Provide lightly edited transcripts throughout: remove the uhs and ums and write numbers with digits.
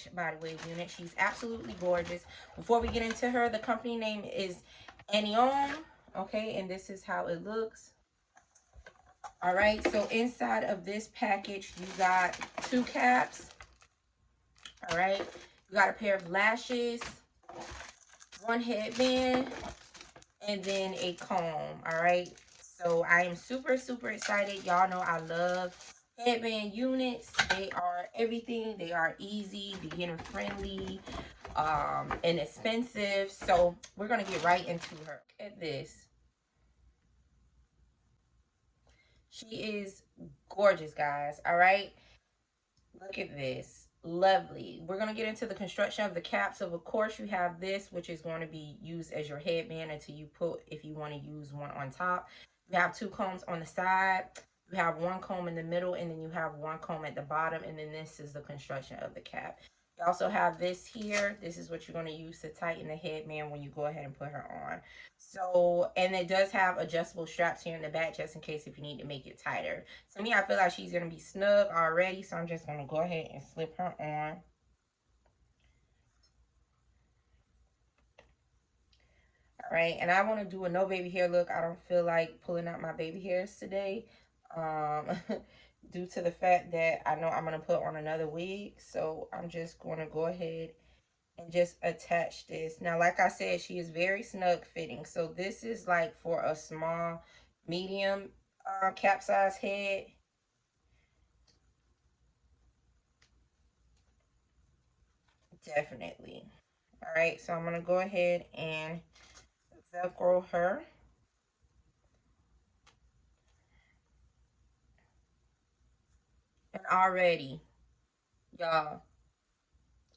inch body wave unit. She's absolutely gorgeous. Before we get into her, the company name is Annionehair. Okay, and this is how it looks. All right, so inside of this package, you got 2 caps. All right, you got a pair of lashes, 1 headband, and then a comb. All right, so I am super excited. Y'all know I love headband units. They are everything. They are easy, beginner friendly, inexpensive. So we're gonna get right into her. Look at this. She is gorgeous, guys. All right, look at this. Lovely. We're going to get into the construction of the cap. So of course you have this, which is going to be used as your headband until you put, if you want to use one on top. You have 2 combs on the side. You have 1 comb in the middle, and then you have 1 comb at the bottom, and then this is the construction of the cap. You also have this here. This is what you're going to use to tighten the headband when you go ahead and put her on. So, and it does have adjustable straps here in the back just in case if you need to make it tighter. To me, I feel like she's going to be snug already, so I'm just going to go ahead and slip her on. All right, and I want to do a no baby hair look. I don't feel like pulling out my baby hairs today. Due to the fact that I know I'm going to put on another wig. So I'm just going to go ahead and just attach this. Now, like I said, she is very snug fitting. So this is like for a small, medium cap size head. Definitely. All right, so I'm going to go ahead and Velcro her. And already, y'all,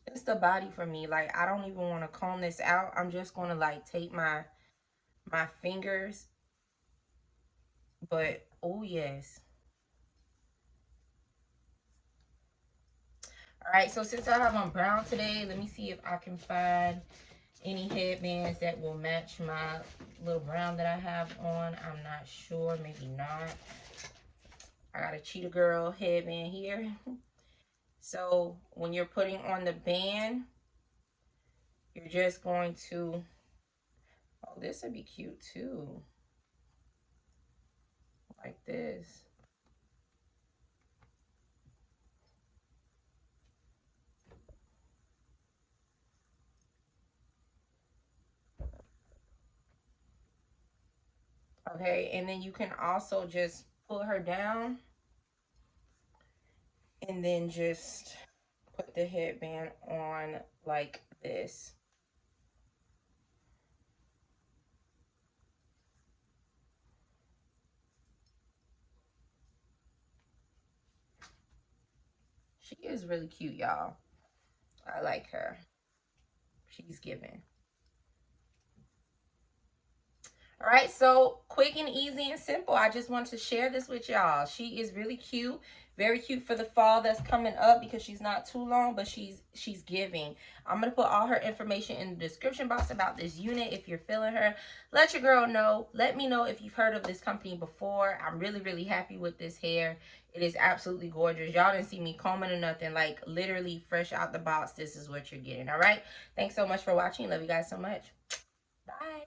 it's the body for me. Like, I don't even want to comb this out. I'm just going to like take my fingers. But oh yes. All right, so since I have on brown today, let me see if I can find any headbands that will match my little brown that I have on. I'm not sure, maybe not. I got a Cheetah Girl headband here. So when you're putting on the band, you're just going to, oh, this would be cute too. Like this. Okay, and then you can also just pull her down and then just put the headband on like this. She is really cute, y'all. I like her. She's giving. All right, so quick and easy and simple. I just want to share this with y'all. She is really cute, very cute for the fall that's coming up because she's not too long, but she's giving. I'm going to put all her information in the description box about this unit if you're feeling her. Let your girl know. Let me know if you've heard of this company before. I'm really happy with this hair. It is absolutely gorgeous. Y'all didn't see me combing or nothing. Like, literally fresh out the box, this is what you're getting. All right? Thanks so much for watching. Love you guys so much. Bye.